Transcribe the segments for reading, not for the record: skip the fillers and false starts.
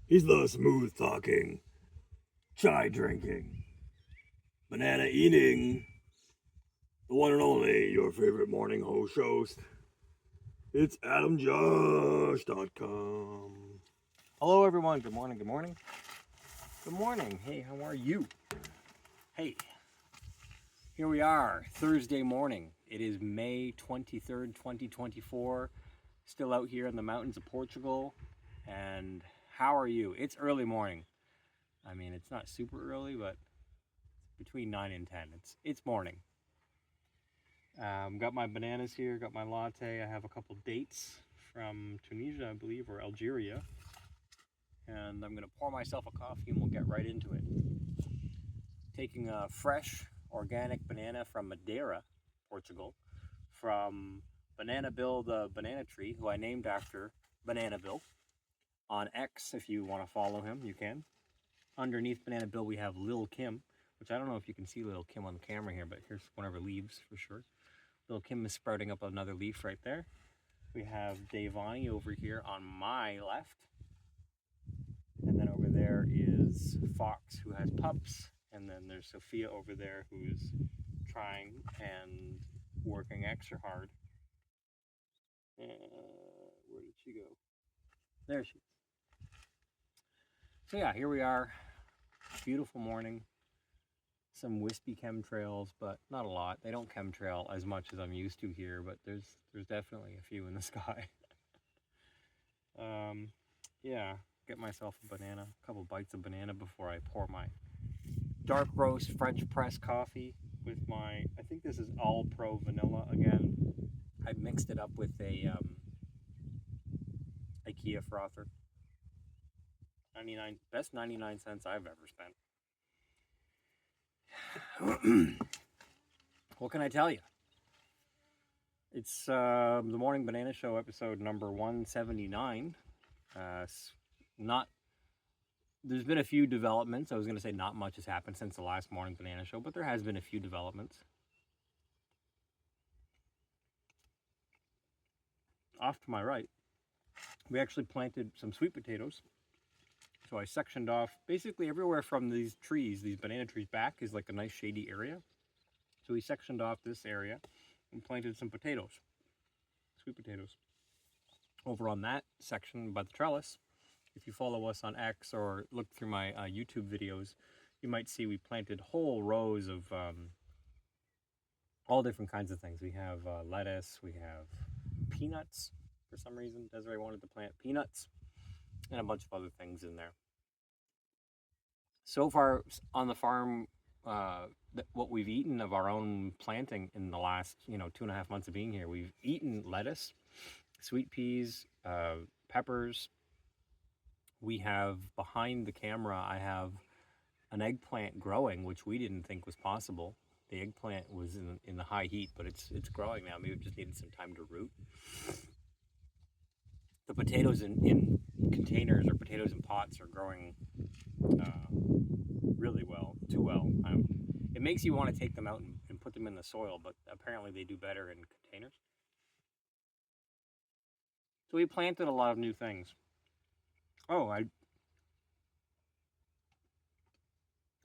He's the smooth talking, chai drinking, banana eating, the one and only, your favorite morning host. It's AdamJosh.com. Hello, everyone. Good morning. Good morning. Good morning. Hey, how are you? Hey, here we are, Thursday morning. It is May 23rd, 2024. Still out here in the mountains of Portugal. And how are you? It's early morning. I mean, it's not super early, but between 9 and 10. It's morning. Got my bananas here, got my latte. I have a couple dates from Tunisia, I believe, or Algeria. And I'm going to pour myself a coffee and we'll get right into it. Taking a fresh organic banana from Madeira, Portugal, from Banana Bill the banana tree, who I named after Banana Bill. On X, if you want to follow him, you can. Underneath Banana Bill, we have Lil Kim, which I don't know if you can see Lil Kim on the camera here, but here's one of her leaves for sure. Lil Kim is sprouting up another leaf right there. We have Devani over here on my left. And then over there is Fox, who has pups. And then there's Sophia over there, who's trying and working extra hard. Where did she go? There she is. So yeah, here we are. Beautiful morning. Some wispy chemtrails, but not a lot. They don't chemtrail as much as I'm used to here, but there's definitely a few in the sky. Yeah, get myself a banana, a couple bites of banana before I pour my dark roast French press coffee with my, I think this is All Pro Vanilla again. I mixed it up with a IKEA frother. 99, best 99 cents I've ever spent. What can I tell you? It's the Morning Banana Show, episode number 179. There's been a few developments. I was going to say not much has happened since the last Morning Banana Show, but there has been a few developments. Off to my right, we actually planted some sweet potatoes. So I sectioned off basically everywhere from these trees, these banana trees back is like a nice shady area. So we sectioned off this area and planted some potatoes, sweet potatoes. Over on that section by the trellis, if you follow us on X or look through my YouTube videos, you might see we planted whole rows of all different kinds of things. We have lettuce, we have peanuts. For some reason, Desiree wanted to plant peanuts and a bunch of other things in there. So far on the farm, what we've eaten of our own planting in the last 2.5 months of being here, we've eaten lettuce, sweet peas, peppers. We have behind the camera, I have an eggplant growing, which we didn't think was possible. The eggplant was in the high heat, but it's growing now. Maybe it just needed some time to root. The potatoes in containers or potatoes in pots are growing really well, too well. It makes you want to take them out and put them in the soil, but apparently they do better in containers. So we planted a lot of new things. Oh, I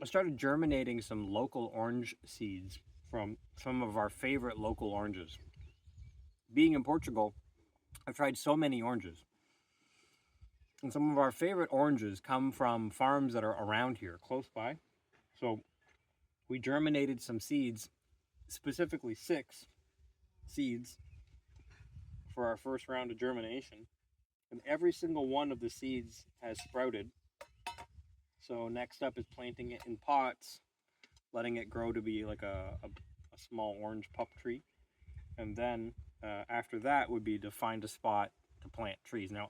started germinating some local orange seeds from some of our favorite local oranges. Being in Portugal, I've tried so many oranges. And some of our favorite oranges come from farms that are around here, close by. So we germinated some seeds, specifically 6 seeds for our first round of germination. And every single one of the seeds has sprouted. So next up is planting it in pots, letting it grow to be like a small orange pup tree. And then after that would be to find a spot to plant trees. Now,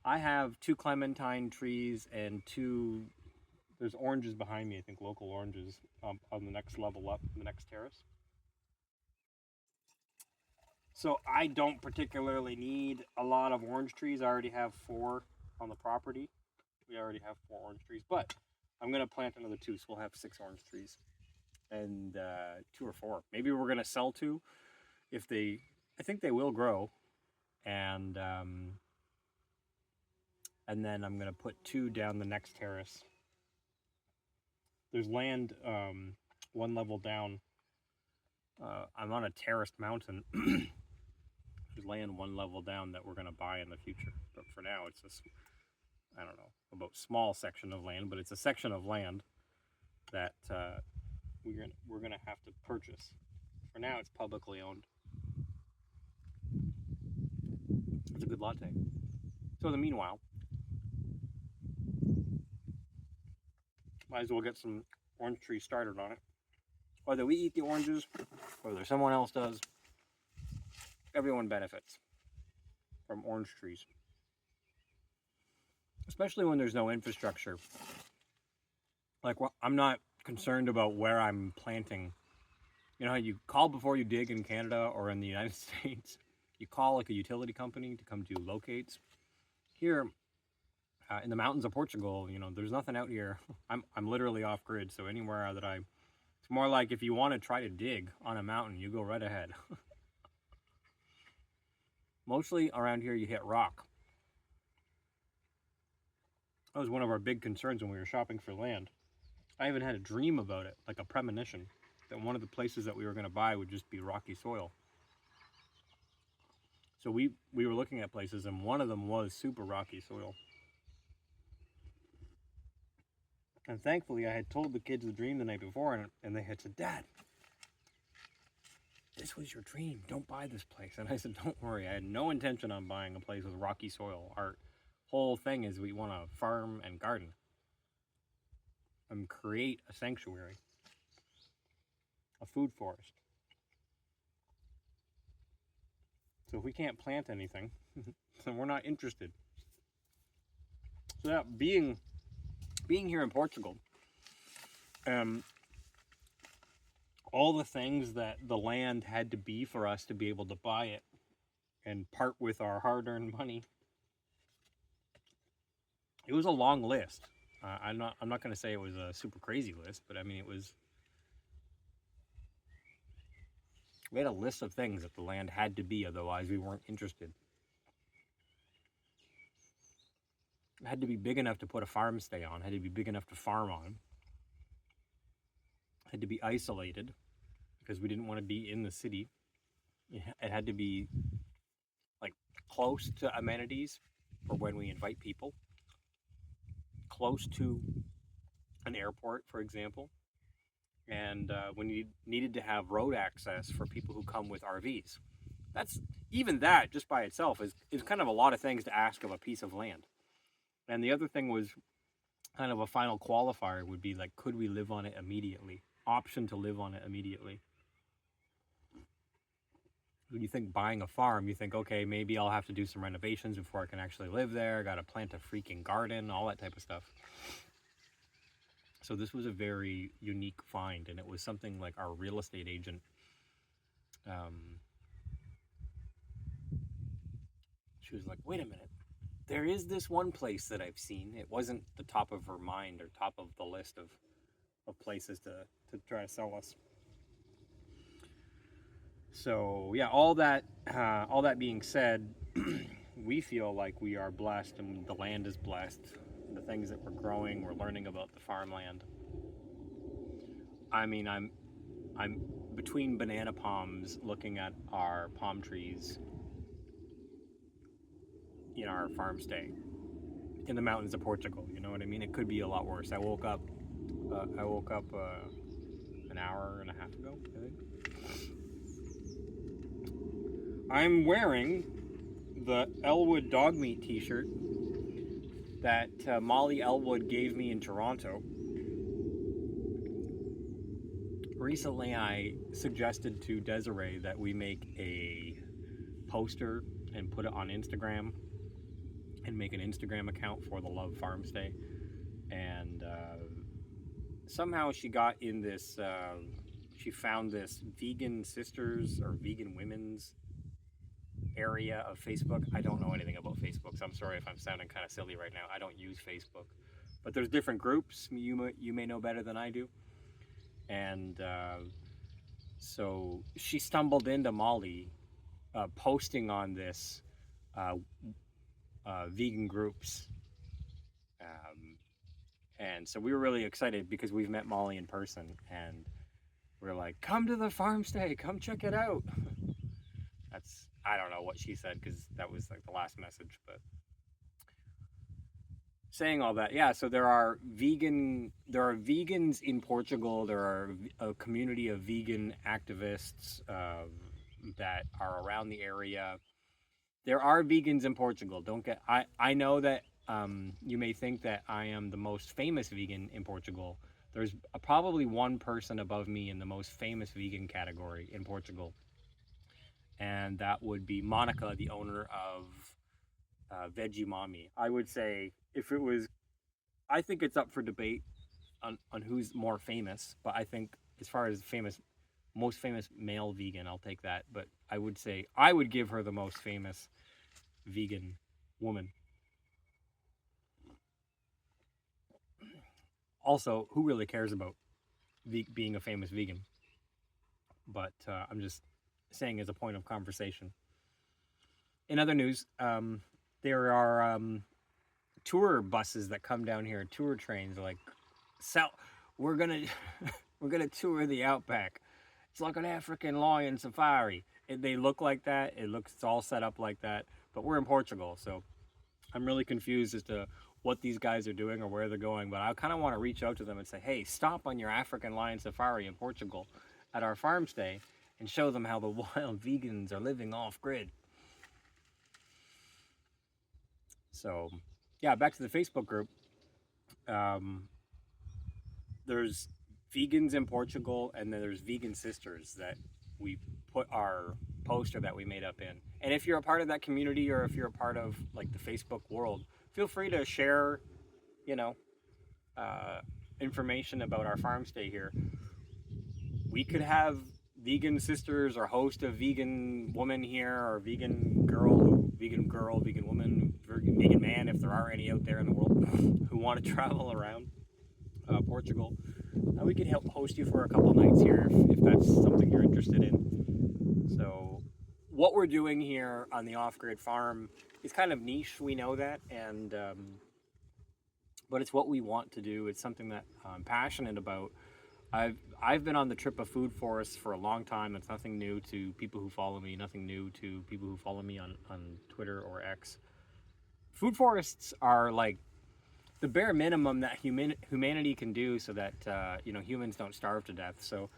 I have 2 clementine trees and 2, there's oranges behind me, I think local oranges on the next level up, the next terrace. So I don't particularly need a lot of orange trees. I already have 4 on the property. We already have 4 orange trees, but I'm going to plant another 2, so we'll have 6 orange trees. And 2 or 4. Maybe we're going to sell 2 if I think they will grow. And and then I'm gonna put 2 down the next terrace. There's land one level down. I'm on a terraced mountain. There's land one level down that we're gonna buy in the future, but for now it's just, I don't know about small section of land, but it's a section of land that we're gonna have to purchase. For now, it's publicly owned. It's a good latte. So in the meanwhile, might as well get some orange trees started on it. Whether we eat the oranges, whether someone else does, everyone benefits from orange trees. Especially when there's no infrastructure. Like, I'm not concerned about where I'm planting. You know how you call before you dig in Canada or in the United States? You call like a utility company to come do locates. Here, in the mountains of Portugal, you know, there's nothing out here. I'm literally off grid, so anywhere that it's more like if you want to try to dig on a mountain, you go right ahead. Mostly around here, you hit rock. That was one of our big concerns when we were shopping for land. I even had a dream about it, like a premonition, that one of the places that we were going to buy would just be rocky soil. So we were looking at places, and one of them was super rocky soil. And thankfully, I had told the kids the dream the night before, and they had said, "Dad, this was your dream. Don't buy this place." And I said, "Don't worry. I had no intention on buying a place with rocky soil. Our whole thing is we want to farm and garden and create a sanctuary, a food forest. So if we can't plant anything, then we're not interested." So that being here in Portugal, all the things that the land had to be for us to be able to buy it and part with our hard-earned money, it was a long list. I'm not going to say it was a super crazy list, but I mean we had a list of things that the land had to be, otherwise we weren't interested. It had to be big enough to put a farm stay on, had to be big enough to farm on, had to be isolated because we didn't want to be in the city. It had to be like close to amenities for when we invite people, close to an airport, for example, and we needed to have road access for people who come with RVs. Even that just by itself is kind of a lot of things to ask of a piece of land. And the other thing was kind of a final qualifier would be like, could we live on it immediately? Option to live on it immediately. When you think buying a farm, you think, okay, maybe I'll have to do some renovations before I can actually live there. I got to plant a freaking garden, all that type of stuff. So this was a very unique find, and it was something like our real estate agent, she was like, wait a minute. There is this one place that I've seen. It wasn't the top of her mind or top of the list of places to try to sell us. So yeah, all that being said, we feel like we are blessed, and the land is blessed. The things that we're growing, we're learning about the farmland. I mean, I'm between banana palms, looking at our palm trees in our farm stay in the mountains of Portugal. You know what I mean? It could be a lot worse. I woke up an hour and a half ago, I think. I'm wearing the Elwood dog meat t-shirt that Molly Elwood gave me in Toronto. Recently, I suggested to Desiree that we make a poster and put it on Instagram and make an Instagram account for the Love Farm Stay. And somehow she got in this, she found this vegan sisters or vegan women's area of Facebook. I don't know anything about Facebook, so I'm sorry if I'm sounding kind of silly right now. I don't use Facebook. But there's different groups you may know better than I do. And so she stumbled into Molly posting on this vegan groups And so we were really excited because we've met Molly in person, and we're like, come to the farm stay, come check it out. That's, I don't know what she said because that was like the last message, but saying all that, yeah. So there are vegans in Portugal. There are a community of vegan activists that are around the area. There are vegans in Portugal. Don't get. I know that you may think that I am the most famous vegan in Portugal. There's probably one person above me in the most famous vegan category in Portugal, and that would be Monica, the owner of Veggie Mommy. I would say if it was, I think it's up for debate on who's more famous, but I think as far as most famous male vegan, I'll take that. But I would say I would give her the most famous vegan woman. Also, who really cares about being a famous vegan? But I'm just saying as a point of conversation. In other news, there are tour buses that come down here, tour trains, like, so we're gonna we're gonna tour the outback. It's like an African lion safari. They look like that. It's all set up like that. But we're in Portugal, so I'm really confused as to what these guys are doing or where they're going. But I kind of want to reach out to them and say, hey, stop on your African lion safari in Portugal at our farm stay and show them how the wild vegans are living off grid. So, yeah, back to the Facebook group. There's vegans in Portugal, and then there's Vegan Sisters that we put our poster that we made up in. And if you're a part of that community, or if you're a part of like the Facebook world, feel free to share, you know, information about our farm stay here. We could have Vegan Sisters or host a vegan woman here, or vegan girl, vegan woman, vegan man, if there are any out there in the world who want to travel around Portugal. We could help host you for a couple nights here if that's something you're interested in. So what we're doing here on the off-grid farm is kind of niche, we know that, and but it's what we want to do. It's something that I'm passionate about. I've been on the trip of food forests for a long time. It's nothing new to people who follow me, nothing new to people who follow me on Twitter or X. Food forests are like the bare minimum that humanity can do so that humans don't starve to death. So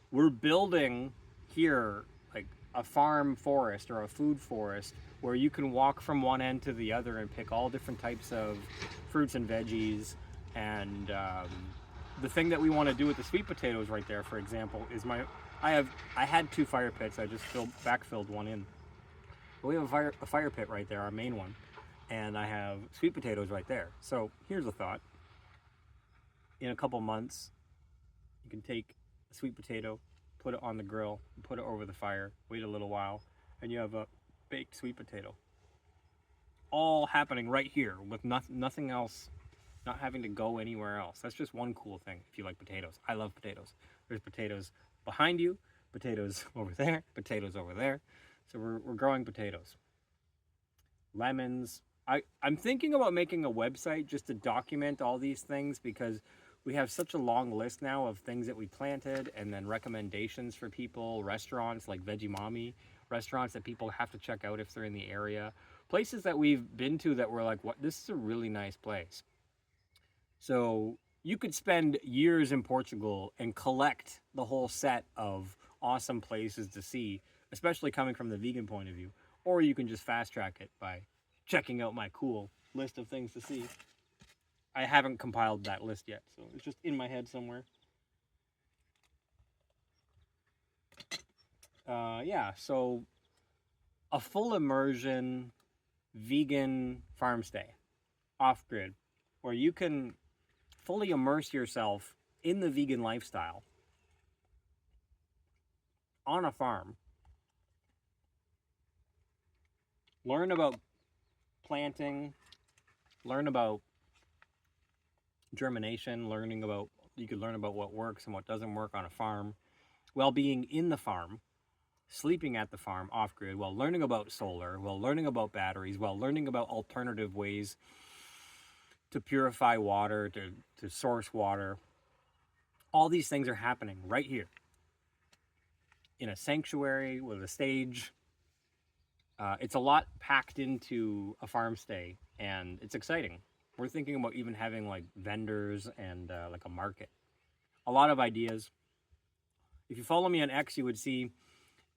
we're building here like a farm forest or a food forest where you can walk from one end to the other and pick all different types of fruits and veggies. And the thing that we want to do with the sweet potatoes right there, for example, is I had 2 fire pits. I just backfilled one in. But we have a fire pit right there, our main one. And I have sweet potatoes right there. So here's a thought. In a couple months, you can take a sweet potato, put it on the grill, put it over the fire, wait a little while, and you have a baked sweet potato. All happening right here with nothing else, not having to go anywhere else. That's just one cool thing if you like potatoes. I love potatoes. There's potatoes behind you, potatoes over there, potatoes over there. So we're growing potatoes. Lemons. I'm thinking about making a website just to document all these things, because we have such a long list now of things that we planted, and then recommendations for people, restaurants like Veggie Mommy, restaurants that people have to check out if they're in the area, places that we've been to that we're like, what, this is a really nice place. So you could spend years in Portugal and collect the whole set of awesome places to see, especially coming from the vegan point of view, or you can just fast track it by checking out my cool list of things to see. I haven't compiled that list yet, so it's just in my head somewhere. So a full immersion vegan farm stay, off-grid, where you can fully immerse yourself in the vegan lifestyle on a farm. Learn about planting, learn about germination, you could learn about what works and what doesn't work on a farm, while being in the farm, sleeping at the farm off-grid, while learning about solar, while learning about batteries, while learning about alternative ways to purify water, to source water. All these things are happening right here in a sanctuary with a stage. It's a lot packed into a farm stay, and it's exciting. We're thinking about even having like vendors and like a market. A lot of ideas. If you follow me on X, you would see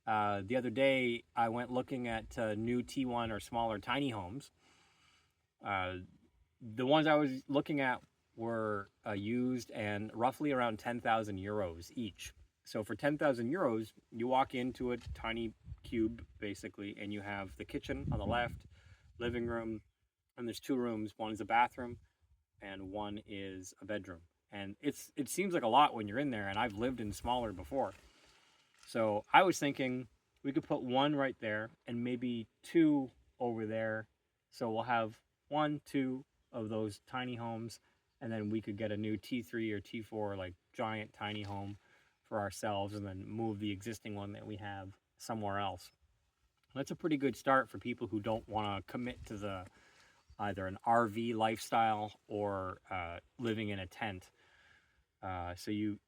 the other day I went looking at new T1 or smaller tiny homes. The ones I was looking at were used and roughly around 10,000 euros each. So for 10,000 euros, you walk into a tiny cube basically, and you have the kitchen on the left, living room, and there's 2 rooms. One is a bathroom, and one is a bedroom. And it seems like a lot when you're in there, and I've lived in smaller before. So I was thinking we could put 1 right there and maybe 2 over there. So we'll have 1, 2 of those tiny homes, and then we could get a new T3 or T4 like giant tiny home for ourselves, and then move the existing one that we have somewhere else. That's a pretty good start for people who don't want to commit to the either an RV lifestyle or living in a tent. So you'd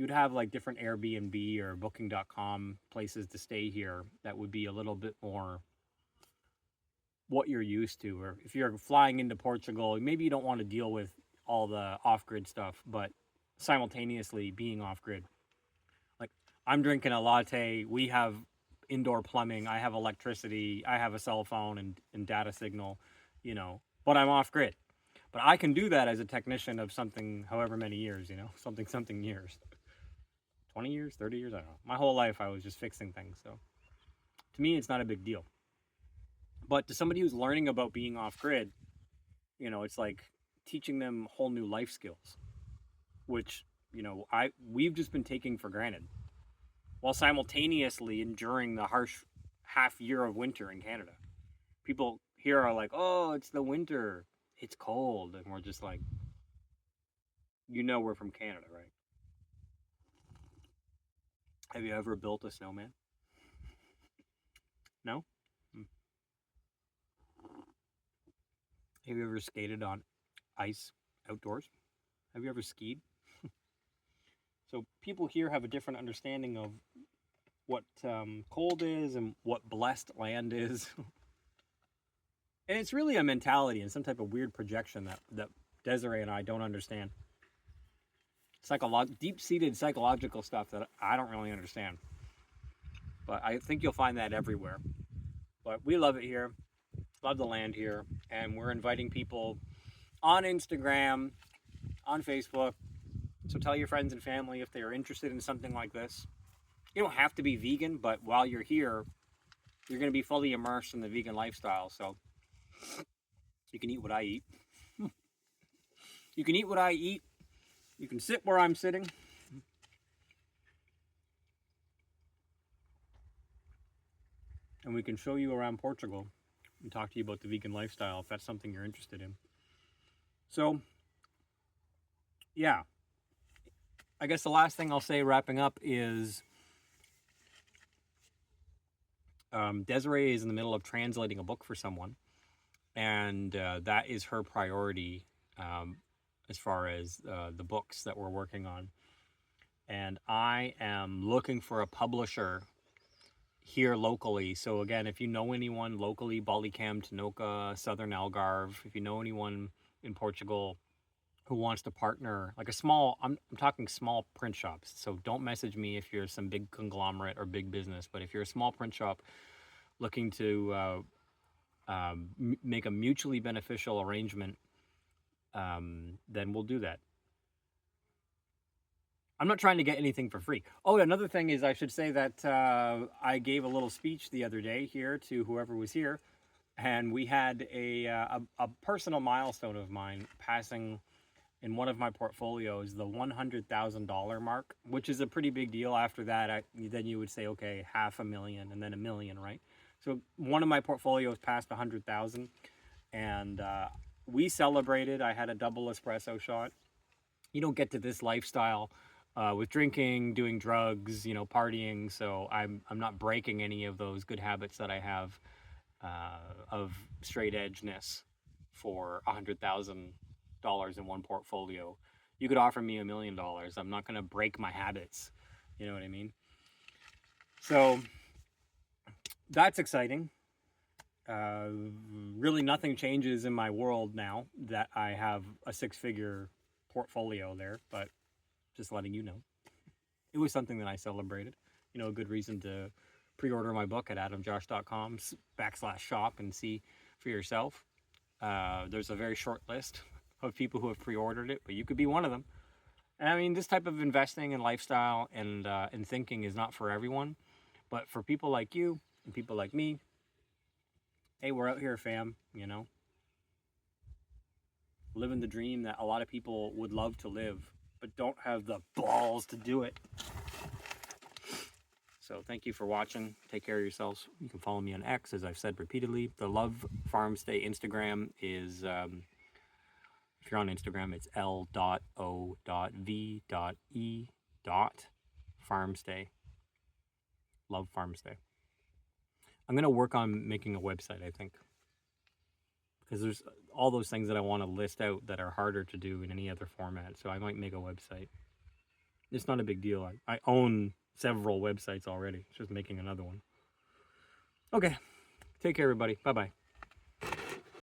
have like different Airbnb or Booking.com places to stay here that would be a little bit more what you're used to. Or if you're flying into Portugal, maybe you don't want to deal with all the off-grid stuff, but simultaneously being off-grid. Like, I'm drinking a latte, we have indoor plumbing, I have electricity, I have a cell phone and data signal, but I'm off-grid. But I can do that as a technician of something, however many years, something years. 20 years, 30 years, I don't know. My whole life I was just fixing things. So to me, it's not a big deal. But to somebody who's learning about being off-grid, it's like teaching them whole new life skills, which, we've just been taking for granted, while simultaneously enduring the harsh half year of winter in Canada. People here are like, oh, it's the winter, it's cold, and we're just like, we're from Canada, right? Have you ever built a snowman? No? Have you ever skated on ice outdoors? Have you ever skied? So people here have a different understanding of what cold is and what blessed land is. And it's really a mentality and some type of weird projection that Desiree and I don't understand. Deep-seated psychological stuff that I don't really understand. But I think you'll find that everywhere. But we love it here. Love the land here. And we're inviting people on Instagram, on Facebook. So tell your friends and family if they are interested in something like this. You don't have to be vegan, but while you're here, you're going to be fully immersed in the vegan lifestyle. So you can eat what I eat. You can eat what I eat. You can sit where I'm sitting. And we can show you around Portugal and talk to you about the vegan lifestyle if that's something you're interested in. So, yeah. I guess the last thing I'll say wrapping up is Desiree is in the middle of translating a book for someone. And that is her priority as far as the books that we're working on. And I am looking for a publisher here locally. So again, if you know anyone locally, Ballycam, Tinoca, Southern Algarve, if you know anyone in Portugal who wants to partner, like a small, I'm talking small print shops. So don't message me if you're some big conglomerate or big business, but if you're a small print shop looking to make a mutually beneficial arrangement, then we'll do that. I'm not trying to get anything for free. Oh, another thing is I should say that I gave a little speech the other day here to whoever was here, and we had a personal milestone of mine passing in one of my portfolios the $100,000 mark, which is a pretty big deal. After that, then you would say, okay, $500,000 and then $1 million, right? So one of my portfolios passed 100,000, and we celebrated. I had a double espresso shot. You don't get to this lifestyle with drinking, doing drugs, partying. So I'm not breaking any of those good habits that I have of straight edgeness for $100,000 in one portfolio. You could offer me $1 million. I'm not going to break my habits. You know what I mean? So that's exciting. Really nothing changes in my world now that I have a 6-figure portfolio there, but just letting you know. It was something that I celebrated. You know, a good reason to pre-order my book at adamjosh.com/shop and see for yourself. There's a very short list of people who have pre-ordered it, but you could be one of them. And I mean, this type of investing and lifestyle and thinking is not for everyone, but for people like you and people like me, hey, we're out here, fam, you know, living the dream that a lot of people would love to live, but don't have the balls to do it. So thank you for watching. Take care of yourselves. You can follow me on X, as I've said repeatedly. The Love Farm Stay Instagram is, if you're on Instagram, it's l.o.v.e.farmstay. Love Farm Stay. I'm going to work on making a website, I think, because there's all those things that I want to list out that are harder to do in any other format. So I might make a website. It's not a big deal. I own several websites already. It's just making another one. Okay. Take care, everybody. Bye-bye.